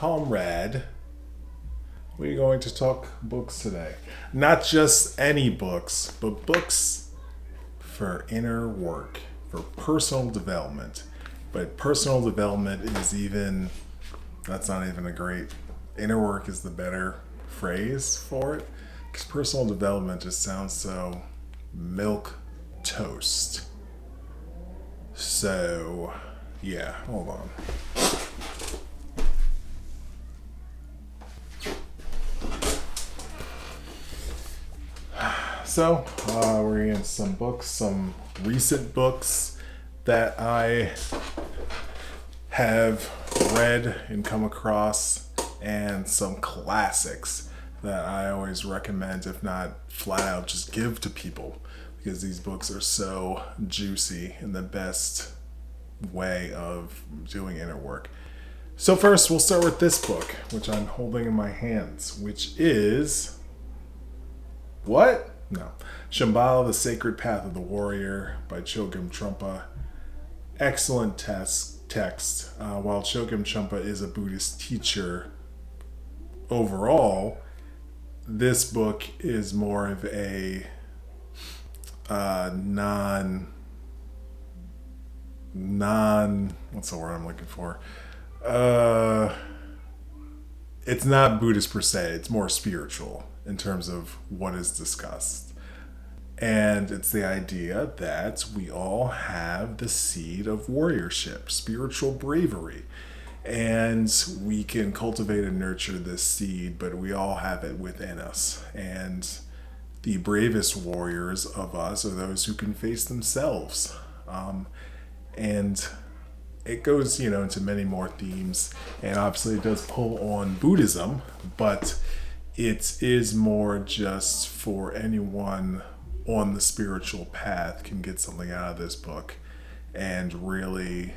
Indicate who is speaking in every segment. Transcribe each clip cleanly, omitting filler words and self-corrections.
Speaker 1: comrade, we're going to talk books today. Not just any books, but books for inner work, for personal development. But personal development that's not even a great, inner work is the better phrase for it. Because personal development just sounds so milk toast. So, yeah, hold on. So, we're in some books, some recent books that I have read and come across, and some classics that I always recommend, if not flat out just give to people, because these books are so juicy in the best way of doing inner work. So first, we'll start with this book, which I'm holding in my hands, which is... What? No. Shambhala, The Sacred Path of the Warrior by Chögyam Trungpa. Excellent text. While Chögyam Trungpa is a Buddhist teacher, overall, this book is more of a what's the word I'm looking for? It's not Buddhist per se, it's more spiritual in terms of what is discussed. And it's the idea that we all have the seed of warriorship, spiritual bravery. And we can cultivate and nurture this seed, but we all have it within us. And the bravest warriors of us are those who can face themselves. And it goes, into many more themes. And obviously it does pull on Buddhism, but it is more just for anyone on the spiritual path can get something out of this book and really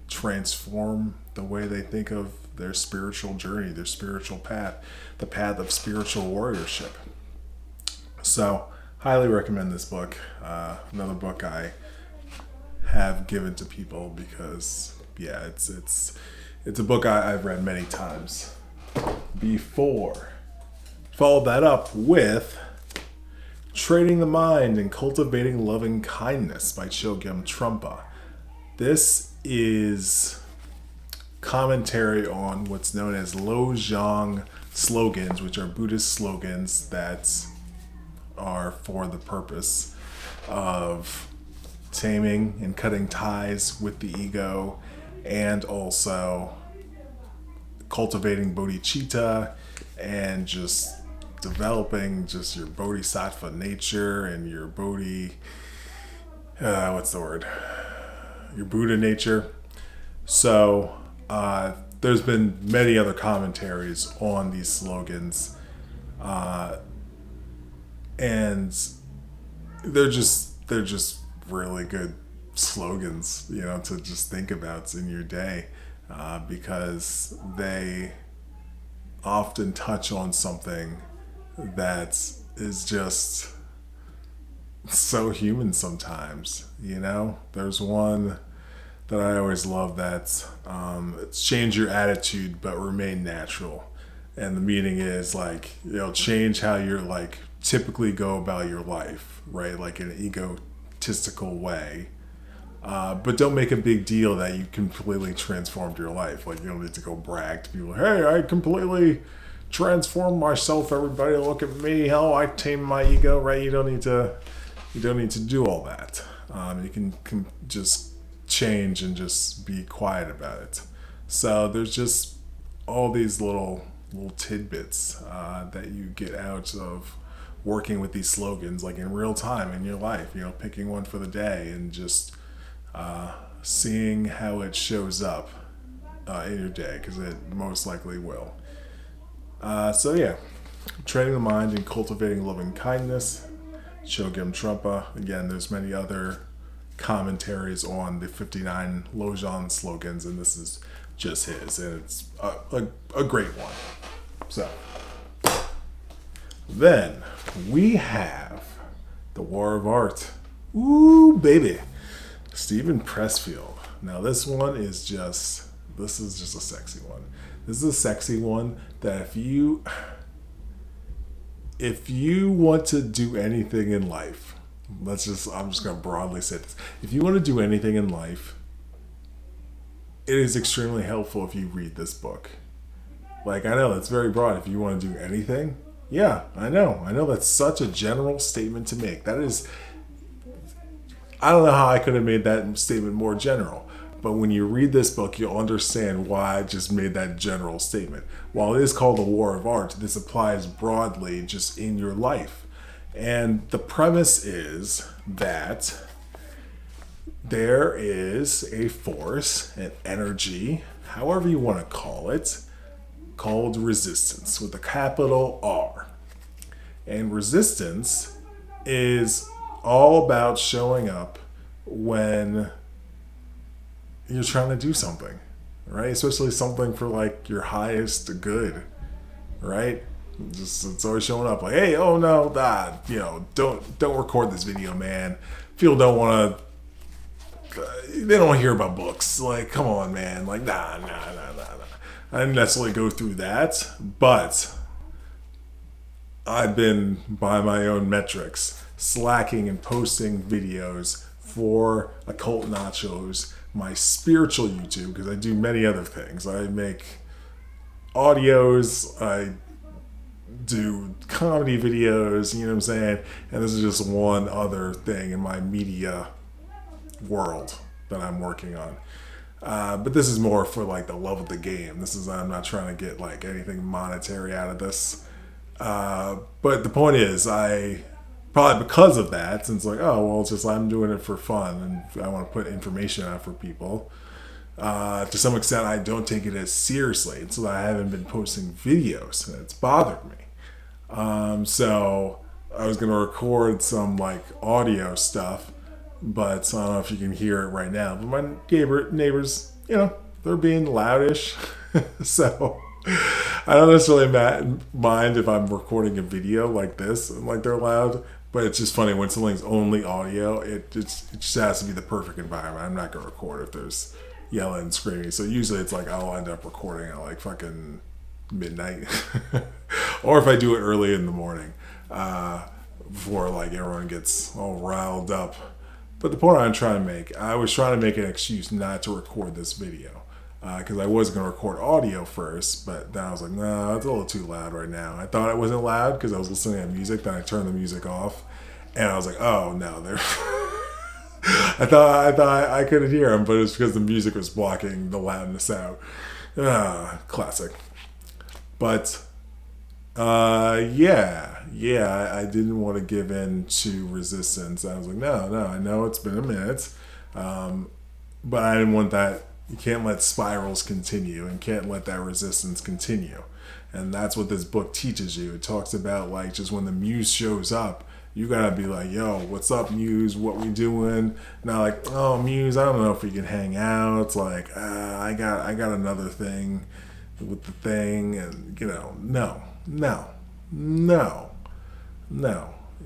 Speaker 1: transform the way they think of their spiritual journey, their spiritual path, the path of spiritual warriorship. So, highly recommend this book. Another book I have given to people because, yeah, it's a book I've read many times before. Followed that up with Training the Mind and Cultivating Loving-Kindess by Chögyam Trungpa. This is commentary on what's known as Lojong slogans, which are Buddhist slogans that are for the purpose of taming and cutting ties with the ego, and also cultivating bodhicitta and just developing just your bodhisattva nature and your your Buddha nature. So there's been many other commentaries on these slogans, and they're just really good slogans, to just think about in your day, because they often touch on something that is just so human sometimes. There's one that I always love that's it's change your attitude but remain natural, and the meaning is change how you're typically go about your life, right? Like in an egotistical way, but don't make a big deal that you completely transformed your life. You don't need to go brag to people, hey, I completely transformed myself, everybody look at me, how I tamed my ego, right? You don't need to do all that. You can just change and just be quiet about it. So there's just all these little tidbits that you get out of working with these slogans, in real time in your life, picking one for the day and just seeing how it shows up in your day, because it most likely will. So yeah, Training the Mind and Cultivating Loving-Kindess, Chögyam Trungpa. Again, there's many other commentaries on the 59 Lojong slogans, and this is just his, and it's a great one. So, then we have The War of Art. Ooh, baby. Stephen Pressfield. Now this one is just This is just a sexy one. This is a sexy one that if you want to do anything in life, I'm just going to broadly say this. If you want to do anything in life, it is extremely helpful if you read this book. Like, I know that's very broad. If you want to do anything, yeah, I know that's such a general statement to make. That is, I don't know how I could have made that statement more general. But when you read this book, you'll understand why I just made that general statement. While it is called The War of Art, this applies broadly just in your life. And the premise is that there is a force, an energy, however you want to call it, called resistance with a capital R. And resistance is all about showing up when you're trying to do something, right? Especially something for like your highest good, right? Just it's always showing up like, hey, oh no, don't record this video, man. People don't want to. They don't want to hear about books. Like, come on, man. Like, nah. I didn't necessarily go through that, but I've been, by my own metrics, slacking and posting videos for Occult Nachos, my spiritual YouTube, because I do many other things. I make audios, I do comedy videos, you know what I'm saying? And this is just one other thing in my media world that I'm working on. But this is more for like the love of the game. I'm not trying to get like anything monetary out of this. But the point is, I probably because of that, since like, oh, well, it's just I'm doing it for fun and I want to put information out for people. To some extent, I don't take it as seriously. And so I haven't been posting videos and it's bothered me. So I was going to record some like audio stuff, but I don't know if you can hear it right now. But my neighbors, they're being loudish. So I don't necessarily mind if I'm recording a video like this and like they're loud. But it's just funny when something's only audio, it just has to be the perfect environment. I'm not going to record if there's yelling and screaming. So usually it's like I'll end up recording at like fucking midnight. Or if I do it early in the morning before like everyone gets all riled up. But the point I'm trying to make, I was trying to make an excuse not to record this video. Because I was going to record audio first, but then I was like, no, it's a little too loud right now. I thought it wasn't loud because I was listening to music, then I turned the music off, and I was like, oh, no, they're... I thought I couldn't hear them, but it's because the music was blocking the loudness out. Classic. But, I didn't want to give in to resistance. I was like, no, I know it's been a minute, but I didn't want that. You can't let spirals continue and can't let that resistance continue. And that's what this book teaches you. It talks about like just when the muse shows up, you gotta be like, yo, what's up, muse? What we doing? Not like, oh, muse, I don't know if we can hang out. It's like, I got another thing with the thing, and no.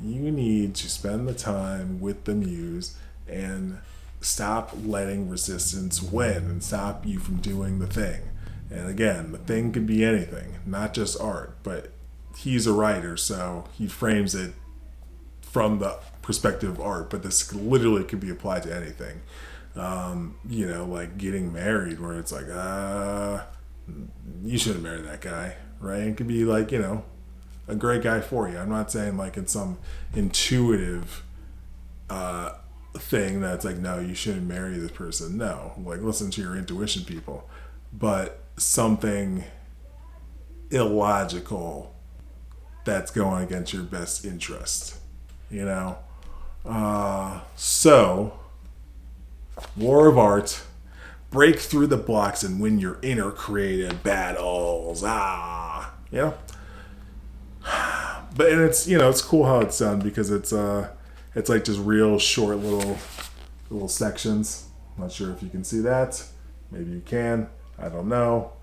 Speaker 1: You need to spend the time with the muse and stop letting resistance win and stop you from doing the thing. And again, the thing could be anything, not just art, but he's a writer, so he frames it from the perspective of art, but this literally could be applied to anything. Like getting married, where it's like, you shouldn't marry that guy, right? It could be like, a great guy for you. I'm not saying like in some intuitive thing that's like, no, you shouldn't marry this person. No, like listen to your intuition, people. But something illogical that's going against your best interest, So War of Art, break through the blocks and win your inner creative battles. But and it's it's cool how it's done because it's like just real short little sections. I'm not sure if you can see that. Maybe you can. I don't know.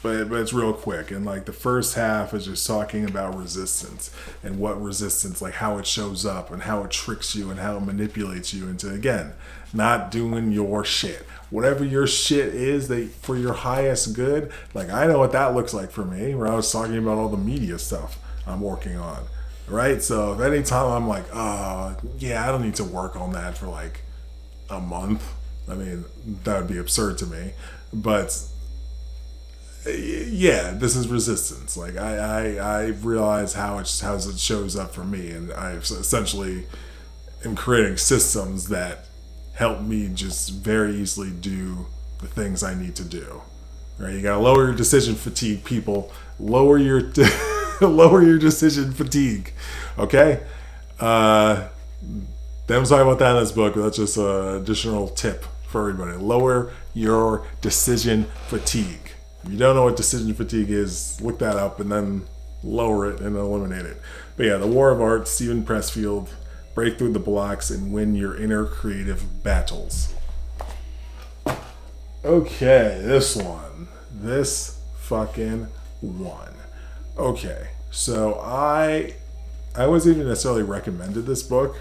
Speaker 1: but it's real quick. And like the first half is just talking about resistance and what resistance, like how it shows up and how it tricks you and how it manipulates you into, again, not doing your shit. Whatever your shit is that for your highest good, like I know what that looks like for me, where I was talking about all the media stuff I'm working on. Right? So if anytime I'm like, yeah, I don't need to work on that for like a month. I mean, that would be absurd to me. But yeah, this is resistance. Like I realize how it shows up for me, and I essentially am creating systems that help me just very easily do the things I need to do. Right? You gotta lower your decision fatigue, people. Lower your decision fatigue. Okay? They don't talk about that in this book, but that's just an additional tip for everybody. Lower your decision fatigue. If you don't know what decision fatigue is, look that up and then lower it and eliminate it. But yeah, The War of Art, Stephen Pressfield. Break through the blocks and win your inner creative battles. Okay, this one. This fucking one. Okay, so I wasn't even necessarily recommended this book,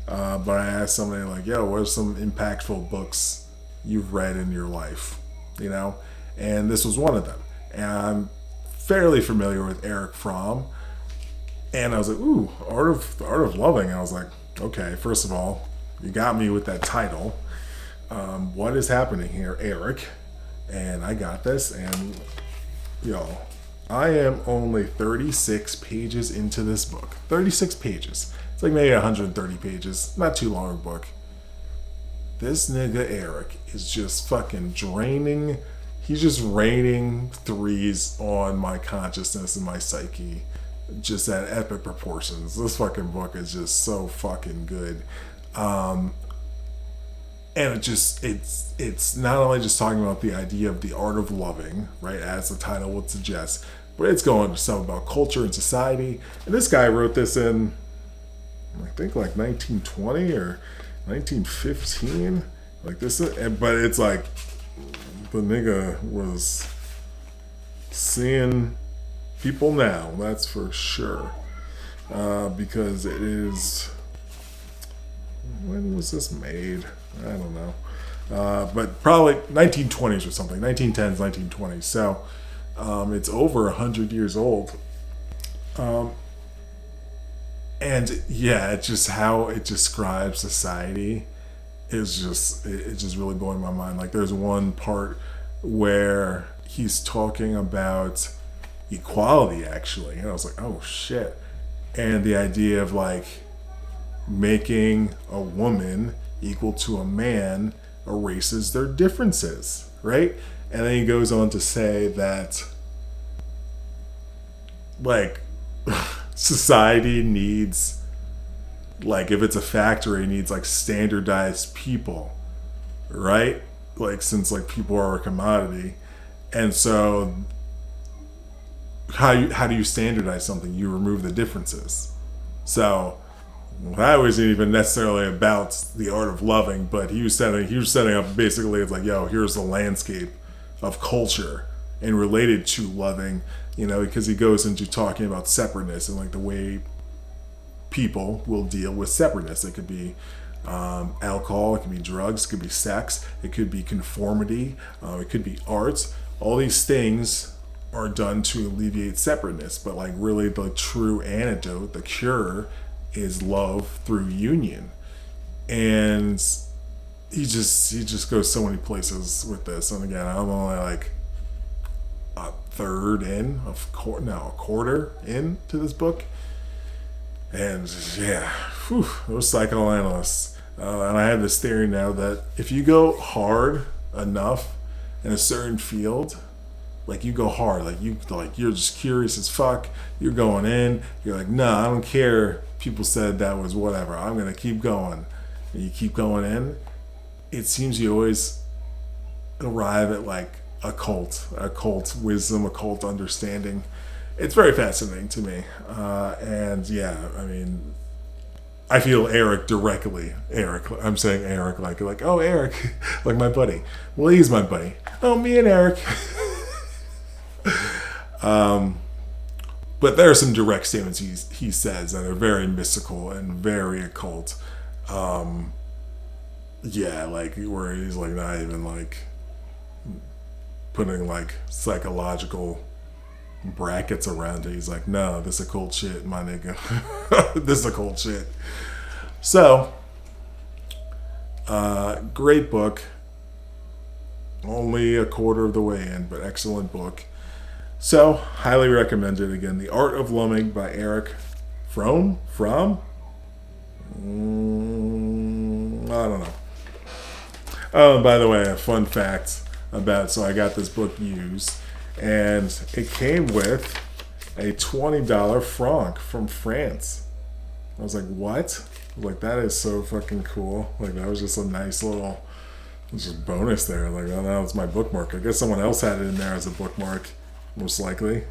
Speaker 1: but I asked somebody like, yo, what are some impactful books you've read in your life? You know? And this was one of them. And I'm fairly familiar with Erich Fromm. And I was like, ooh, The Art of Loving. And I was like, okay, first of all, you got me with that title. What is happening here, Erich? And I got this, and yo, I am only 36 pages into this book. 36 pages. It's like maybe 130 pages. Not too long a book. This nigga Erich is just fucking draining. He's just raining threes on my consciousness and my psyche. Just at epic proportions. This fucking book is just so fucking good. And it's not only just talking about the idea of the art of loving, right, as the title would suggest, but it's going to some about culture and society. And this guy wrote this in, I think, like 1920 or 1915. Like this, but it's like the nigga was seeing people now, that's for sure. Because it is, when was this made? I don't know. But probably 1920s or something, 1910s, 1920s. So it's over 100 years old. And yeah, it's just how it describes society is just, it's just really blowing my mind. Like there's one part where he's talking about equality, actually, and I was like, oh shit. And the idea of like making a woman equal to a man erases their differences, right? And then he goes on to say that like society needs, like if it's a factory, it needs like standardized people, right? Like since like people are a commodity. And so how do you standardize something? You remove the differences. So that wasn't even necessarily about the art of loving, but he was setting up basically, it's like, yo, here's the landscape of culture and related to loving, you know, because he goes into talking about separateness and like the way people will deal with separateness. It could be alcohol, it could be drugs, it could be sex, it could be conformity, it could be art. All these things are done to alleviate separateness, but like really the true antidote, the cure, is love through union. And he just goes so many places with this. And again, I'm only like a quarter into this book. And yeah, those psychoanalysts. And I have this theory now that if you go hard enough in a certain field, like you go hard, you're just curious as fuck, you're going in, you're like, nah, I don't care, people said that was whatever, I'm gonna keep going. And you keep going in, it seems you always arrive at like a cult wisdom, a cult understanding. It's very fascinating to me. And yeah, I mean, I feel Erich directly. I'm saying Erich like, oh, Erich, like my buddy. Well, he's my buddy. Oh, me and Erich. But there are some direct statements he says that are very mystical and very occult. Yeah, like where he's like not even like putting like psychological brackets around it. He's like, no, this is occult shit, my nigga. This is occult shit. So, great book. Only a quarter of the way in, but excellent book. So, highly recommended. Again, The Art of Loving by Erich Fromm? I don't know. Oh, by the way, a fun fact about, so I got this book used, and it came with a $20 franc from France. I was like, what? Like, that is so fucking cool. Like, that was just a nice little just bonus there. Like, oh, no, it's my bookmark. I guess someone else had it in there as a bookmark, most likely.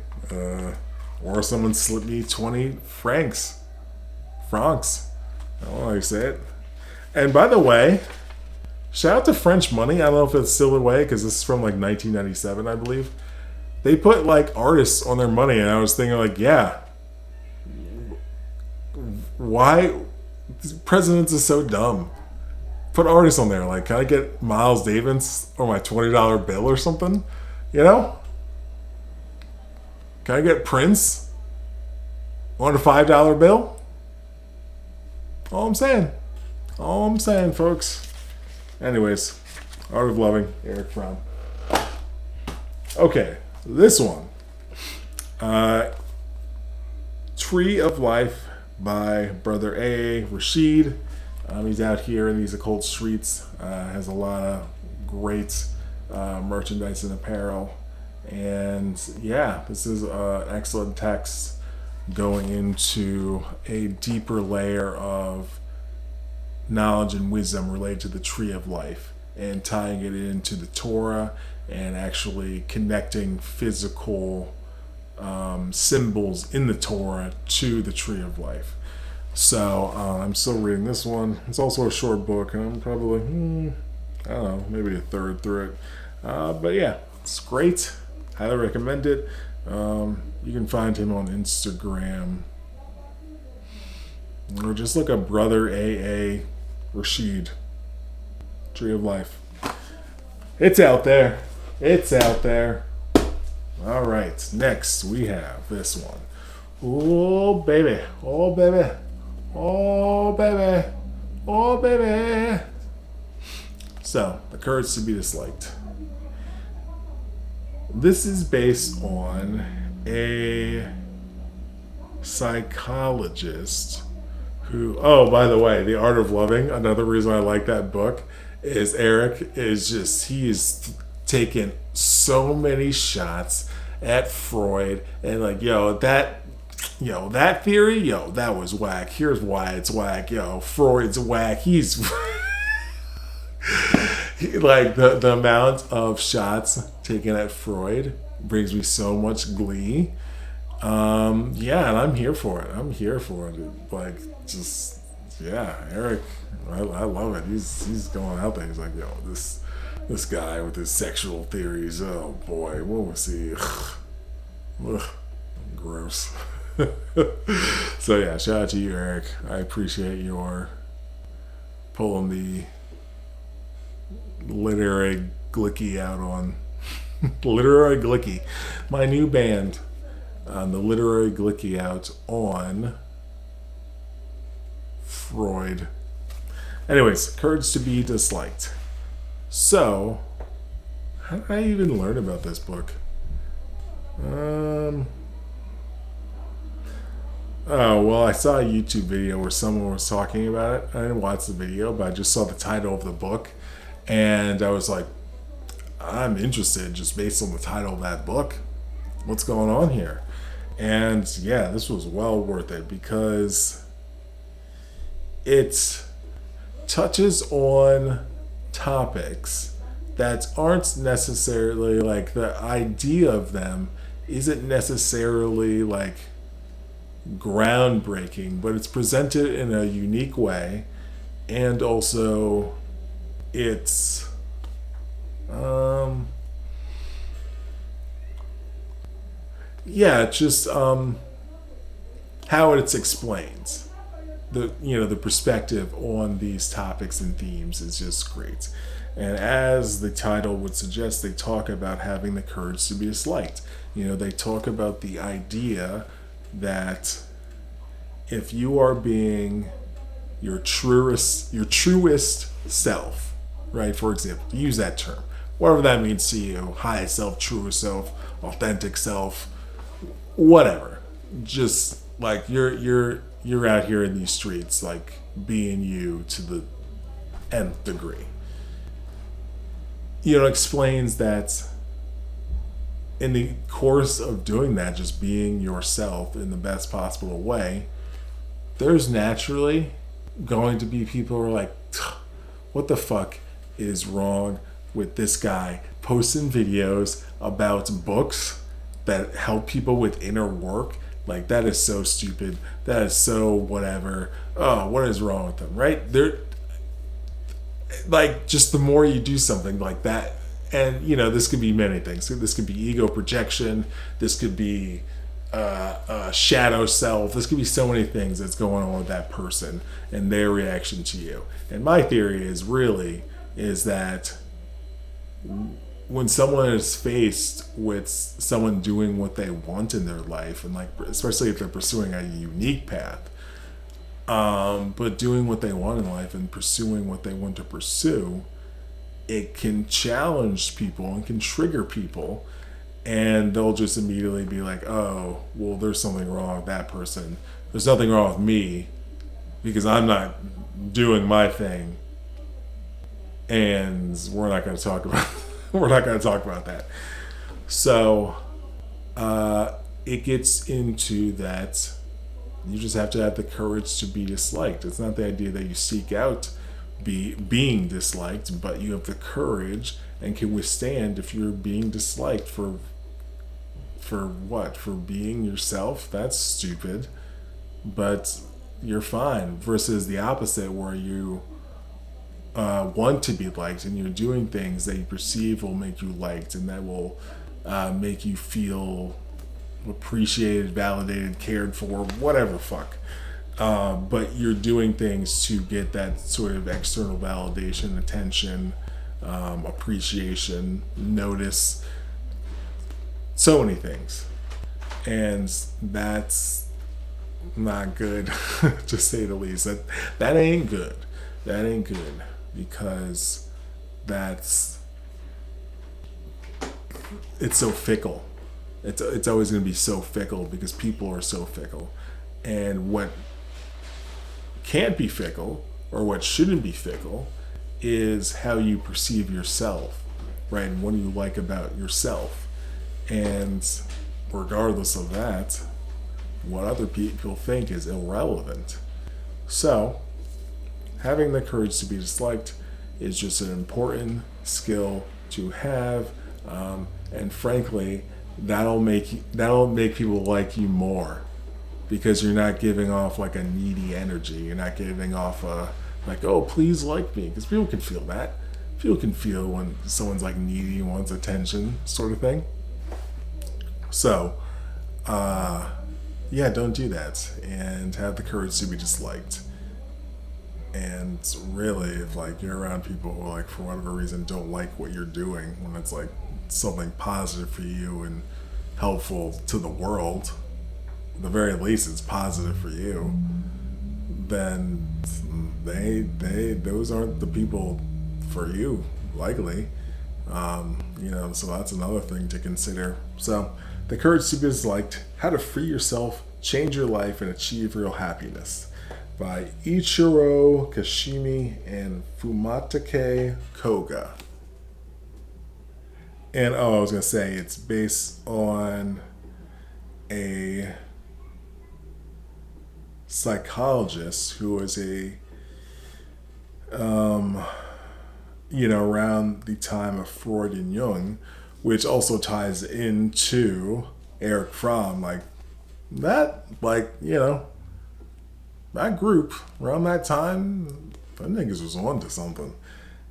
Speaker 1: Or someone slipped me 20 francs. Francs. I don't know how you say it. And by the way, shout out to French money. I don't know if it's still the way, because this is from like 1997, I believe. They put like artists on their money, and I was thinking like, yeah, why? Presidents are so dumb. Put artists on there. Like, can I get Miles Davis on my $20 bill or something? You know? Can I get Prince on a $5 bill? All I'm saying. All I'm saying, folks. Anyways, Art of Loving, Erich Fromm. Okay, this one. Tree of Life by Brother A. Rashid. He's out here in these occult streets. Has a lot of great merchandise and apparel. And yeah, this is an excellent text going into a deeper layer of knowledge and wisdom related to the Tree of Life, and tying it into the Torah and actually connecting physical symbols in the Torah to the Tree of Life. So I'm still reading this one. It's also a short book, and I'm probably, I don't know, maybe a third through it. But yeah, it's great. Highly recommend it. You can find him on Instagram, or just look up Brother A.A. Rashid. Tree of Life. It's out there. It's out there. All right. Next, we have this one. Oh, baby. Oh, baby. Oh, baby. Oh, baby. So, The Courage to be Disliked. This is based on a psychologist who, oh, by the way, The Art of Loving, another reason I like that book is Erich is just, he is taking so many shots at Freud and like, that theory, that was whack. Here's why it's whack. Freud's whack. He's like the amount of shots taken at Freud brings me so much glee. Yeah, and I'm here for it. I'm here for it. Like, just, yeah, Erich, I love it. He's going out there. He's like, this guy with his sexual theories. Oh boy, what was he? Ugh, gross. So yeah, shout out to you, Erich. I appreciate your pulling the literary glicky out on literary glicky, my new band. The literary glicky out on Freud. Anyways, Courage to be Disliked. So, how did I even learn about this book? Oh, well, I saw a YouTube video where someone was talking about it. I didn't watch the video, but I just saw the title of the book, and I was like, I'm interested just based on the title of that book. What's going on here? And yeah, this was well worth it because it touches on topics that aren't necessarily like, the idea of them isn't necessarily like groundbreaking, but it's presented in a unique way, and also it's yeah, just how it's explained. The perspective on these topics and themes is just great. And as the title would suggest, they talk about having the courage to be disliked. They talk about the idea that if you are being your truest self, right? For example, use that term, whatever that means to you: highest self, truest self, authentic self, whatever. Just like you're out here in these streets, like being you to the nth degree. Explains that in the course of doing that, just being yourself in the best possible way, there's naturally going to be people who are like, what the fuck is wrong with this guy posting videos about books that help people with inner work? Like, that is so stupid. That is so whatever. Oh, what is wrong with them, right? They're like, just the more you do something like that, and this could be many things. This could be ego projection. This could be shadow self. This could be so many things that's going on with that person and their reaction to you. And my theory is that when someone is faced with someone doing what they want in their life, and like especially if they're pursuing a unique path, but doing what they want in life and pursuing what they want to pursue, it can challenge people and can trigger people, and they'll just immediately be like, oh, well, there's something wrong with that person. There's nothing wrong with me because I'm not doing my thing, and we're not going to talk about that. So it gets into that you just have to have the courage to be disliked. It's not the idea that you seek out being disliked, but you have the courage and can withstand if you're being disliked for what? For being yourself? That's stupid. But you're fine. Versus the opposite, where you want to be liked and you're doing things that you perceive will make you liked and that will make you feel appreciated, validated, cared for, whatever fuck. But you're doing things to get that sort of external validation, attention, appreciation, notice, so many things. And that's not good, to say the least. That ain't good. That ain't good, because it's so fickle. It's always going to be so fickle because people are so fickle. And what can't be fickle, or what shouldn't be fickle, is how you perceive yourself, right? And what do you like about yourself? And regardless of that, what other people think is irrelevant. So, having the courage to be disliked is just an important skill to have, and frankly, that'll make people like you more, because you're not giving off like a needy energy. You're not giving off like, oh, please like me, because people can feel that. People can feel when someone's like needy, wants attention, sort of thing. So, yeah, don't do that, and have the courage to be disliked. And really, if like you're around people who like for whatever reason don't like what you're doing, when it's like something positive for you and helpful to the world, at the very least it's positive for you, then those aren't the people for you, likely. So that's another thing to consider. So, The Courage to Be Disliked: How to Free Yourself, Change Your Life, and Achieve Real Happiness, by Ichiro, Kishimi, and Fumitake Koga. And I was going to say, it's based on a psychologist who was around the time of Freud and Jung, which also ties into Erich Fromm, that group around that time, the niggas was onto something.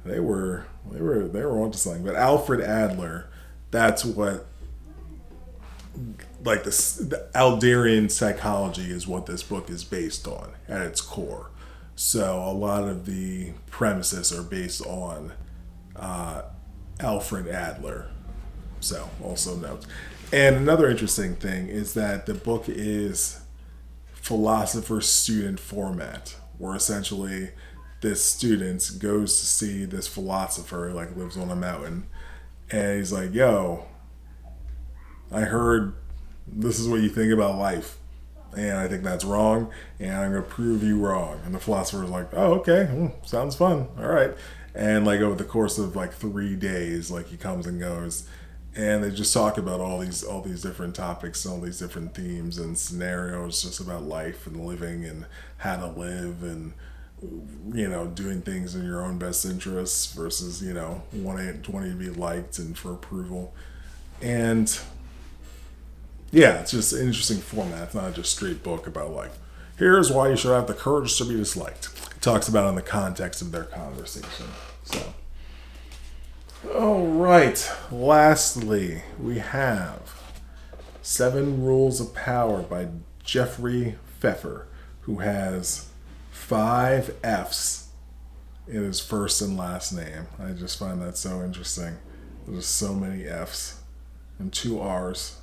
Speaker 1: They were onto something. But Alfred Adler, that's what like the Alderian psychology is what this book is based on at its core. So a lot of the premises are based on Alfred Adler. So also note. And another interesting thing is that the book is philosopher-student format, where essentially this student goes to see this philosopher, like lives on a mountain, and he's like, yo, I heard this is what you think about life, and I think that's wrong, and I'm going to prove you wrong. And the philosopher's like, oh, okay, sounds fun, all right. And like over the course of like 3 days, like he comes and goes, and they just talk about all these different topics, all these different themes and scenarios, just about life and living and how to live, and doing things in your own best interests versus wanting to be liked and for approval. And yeah, it's just an interesting format. It's not just a straight book about like, here's why you should have the courage to be disliked. It talks about it in the context of their conversation. So, all right. Lastly, we have 7 Rules of Power by Jeffrey Pfeffer, who has 5 F's in his first and last name. I just find that so interesting. There's so many F's and 2 R's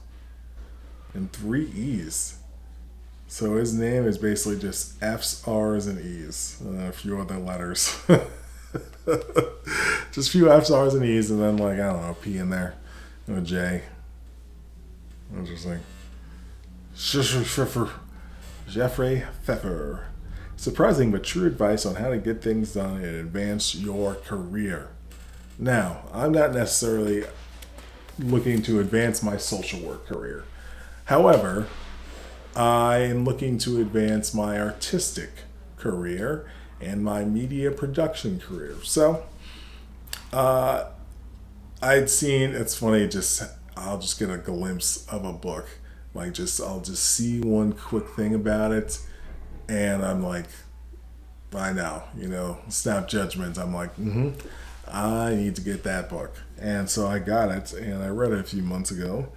Speaker 1: and 3 E's. So his name is basically just F's, R's, and E's, and a few other letters. Just a few F's, R's, and E's, and then like, I don't know, P in there, and a J. Interesting. Jeffrey Pfeffer. Surprising but true advice on how to get things done and advance your career. Now, I'm not necessarily looking to advance my social work career. However, I'm looking to advance my artistic career and my media production career. So, I'd seen, it's funny, I'll just get a glimpse of a book. Like I'll just see one quick thing about it, and I'm like, I know, snap judgment. I'm like, I need to get that book. And so I got it, and I read it a few months ago.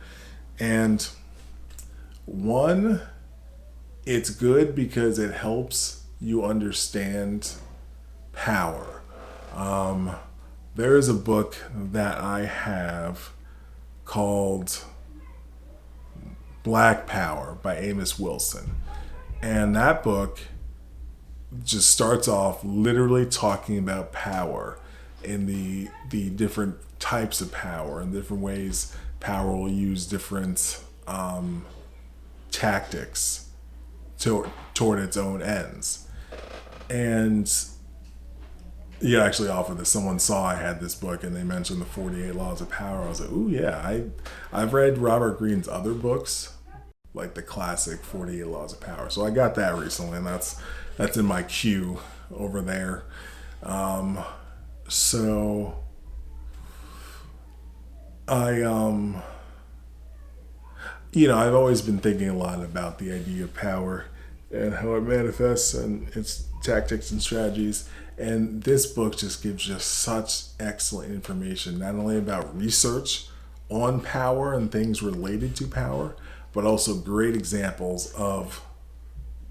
Speaker 1: And one, it's good because it helps you understand power. There is a book that I have called Black Power by Amos Wilson. And that book just starts off literally talking about power and the different types of power and different ways power will use different tactics toward its own ends. And actually offered this. Someone saw I had this book and they mentioned the 48 Laws of Power. I was like, ooh, yeah. I've read Robert Greene's other books, like the classic 48 Laws of Power. So I got that recently, and that's in my queue over there. So I've always been thinking a lot about the idea of power and how it manifests and its tactics and strategies. And this book just gives just such excellent information, not only about research on power and things related to power, but also great examples of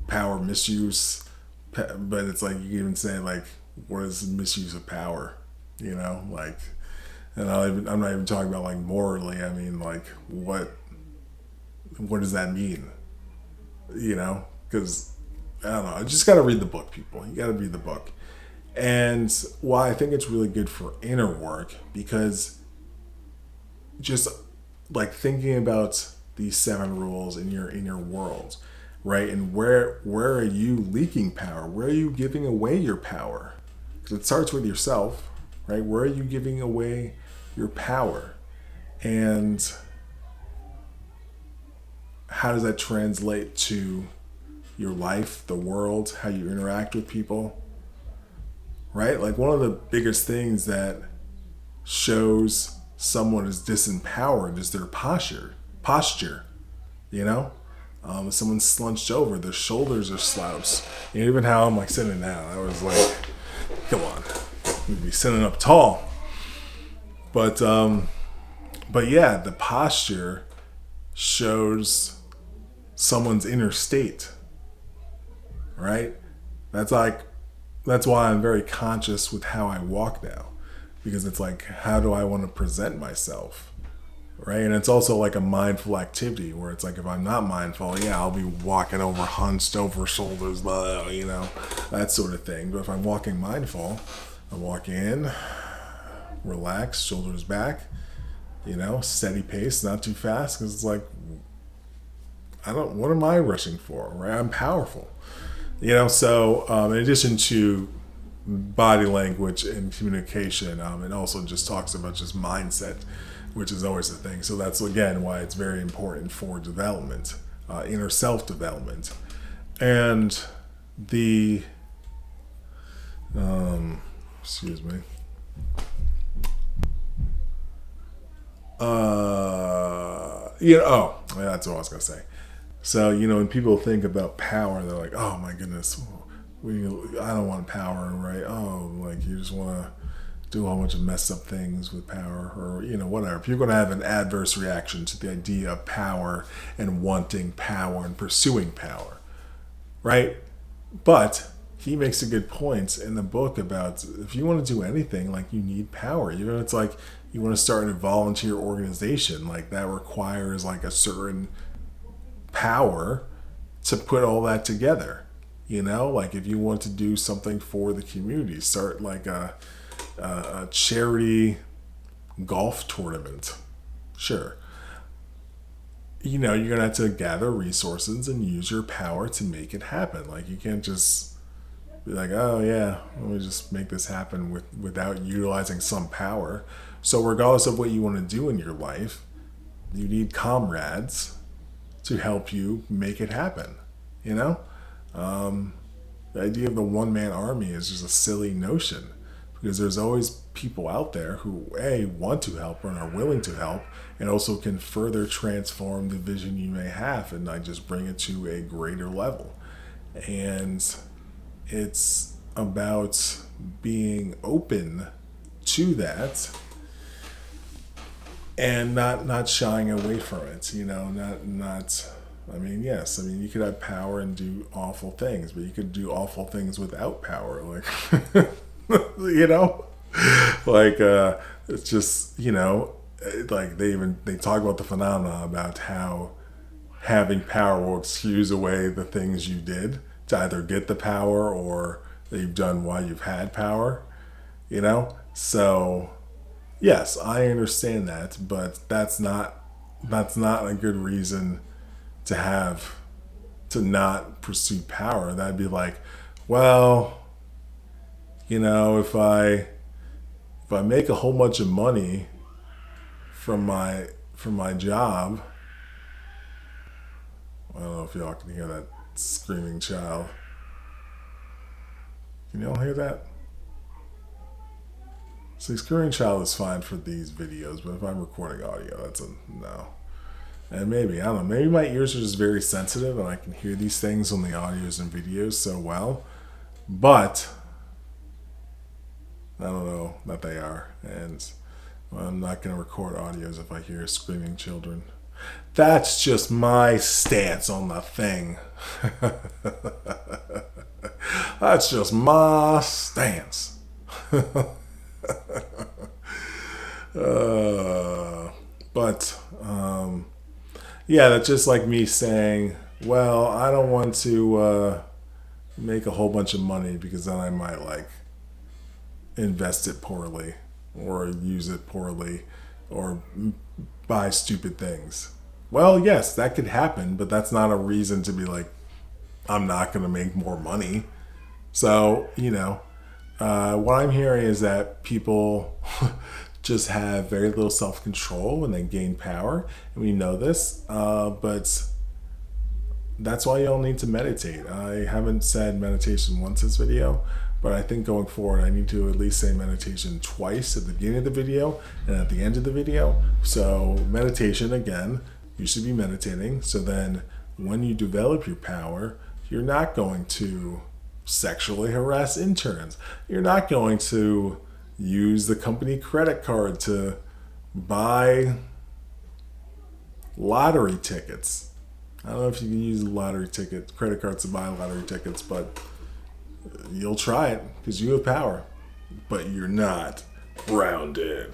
Speaker 1: power misuse. But it's like, you can even say, like, what is misuse of power? Like, and I'm not even talking about like morally. I mean, like, what does that mean? Because I don't know. You just got to read the book, people. You got to read the book. And why I think it's really good for inner work, because just like thinking about these 7 rules in your world, right? And where are you leaking power? Where are you giving away your power? Because it starts with yourself, right? Where are you giving away your power? And how does that translate to your life, the world, how you interact with people? Right? Like, one of the biggest things that shows someone is disempowered is their posture. If someone's slunched over, their shoulders are slouched. Even how I'm like sitting down, I was like, come on, you'd be sitting up tall. But yeah, the posture shows someone's inner state, right? That's why I'm very conscious with how I walk now, because it's like, how do I want to present myself, right? And it's also like a mindful activity where it's like, if I'm not mindful, yeah, I'll be walking over hunched over shoulders, that sort of thing. But if I'm walking mindful, I walk in, relax, shoulders back, steady pace, not too fast, because it's like, what am I rushing for, right? I'm powerful. So in addition to body language and communication, it also just talks about just mindset, which is always a thing. So that's, again, why it's very important for development, inner self-development. And excuse me. That's what I was going to say. So, when people think about power, they're like, oh my goodness, I don't want power, right? Oh, like you just want to do a whole bunch of messed up things with power, or, whatever. If you're going to have an adverse reaction to the idea of power and wanting power and pursuing power, right? But he makes a good point in the book about if you want to do anything, like, you need power. It's like you want to start a volunteer organization, like that requires like a certain power to put all that together. Like if you want to do something for the community, start like a charity golf tournament. Sure. You're gonna have to gather resources and use your power to make it happen. Like, you can't just be like, oh yeah, let me just make this happen without utilizing some power. So regardless of what you want to do in your life, you need comrades to help you make it happen. The idea of the one-man army is just a silly notion, because there's always people out there who want to help and are willing to help, and also can further transform the vision you may have and like just bring it to a greater level. And it's about being open to that and not shying away from it. Yes, you could have power and do awful things, but you could do awful things without power. Like, it's just, like they talk about the phenomena about how having power will excuse away the things you did to either get the power or that you've done while you've had power, So, yes, I understand that, but that's not a good reason to not pursue power. That'd be like, well, if I make a whole bunch of money from my job. I don't know if y'all can hear that screaming child. Can y'all hear that? See, screaming child is fine for these videos, but if I'm recording audio, that's a no. And maybe, I don't know, maybe my ears are just very sensitive and I can hear these things on the audios and videos so well. But I don't know that they are. And I'm not going to record audios if I hear screaming children. That's just my stance on the thing. That's just my stance. Yeah, that's just like me saying, well, I don't want to make a whole bunch of money because then I might like invest it poorly or use it poorly or buy stupid things. Well, yes, that could happen, but that's not a reason to be like, I'm not going to make more money. So, what I'm hearing is that people just have very little self-control when they gain power. And we know this, but that's why you all need to meditate. I haven't said meditation once this video, but I think going forward, I need to at least say meditation twice at the beginning of the video and at the end of the video. So meditation, again, you should be meditating. So then when you develop your power, you're not going to sexually harass interns. You're not going to use the company credit card to buy lottery tickets. I don't know if you can use lottery ticket, credit cards to buy lottery tickets, but you'll try it because you have power. But you're not grounded.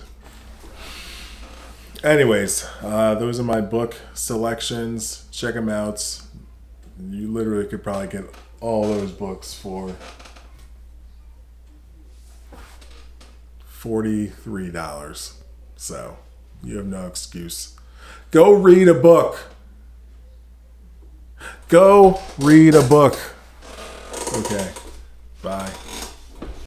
Speaker 1: Anyways, those are my book selections. Check them out. You literally could probably get all those books for $43. So you have no excuse. Go read a book. Go read a book. Okay. Bye.